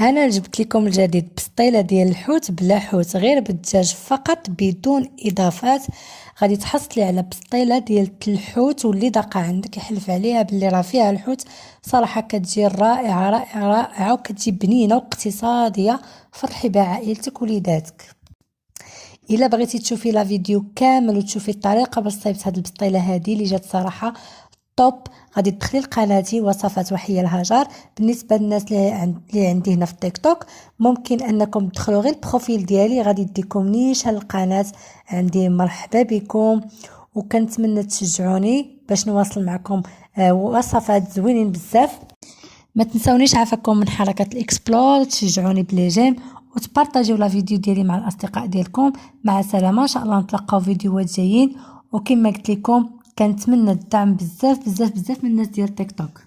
انا جبت لكم الجديد بسطيله ديال الحوت بلا حوت، غير بالدجاج فقط بدون اضافات. غادي تحصلي على بسطيله ديال الحوت واللي داقه عندك يحلف عليها باللي راه فيها الحوت. صراحه كتجي رائعه رائعه رائعه، وكتجي بنينه واقتصاديه. فرحي بها عائلتك وليداتك. الا بغيتي تشوفي لا فيديو كامل وتشوفي الطريقه باش صايبت هاد البسطيله هذه اللي جات صراحه طوب، غادي تدخلي لقناتي وصفات وحيه الهجر. بالنسبه للناس اللي عندي هنا في تيك توك، ممكن انكم تدخلوا غير البروفيل ديالي، غادي يديكم نيشان القناه عندي. مرحبا بكم، وكنتمنى تشجعوني باش نواصل معكم وصفات زوينين بزاف. ما تنسونيش عافاكم من حركه الاكسبلور، تشجعوني بلي جيم وتبارطاجيو لا فيديو ديالي مع الاصدقاء ديالكم. مع السلامه، ان شاء الله نتلاقاو فيديوهات جايين. وكما قلت لكم كنتمنى الدعم بزاف بزاف بزاف من الناس ديال تيك توك.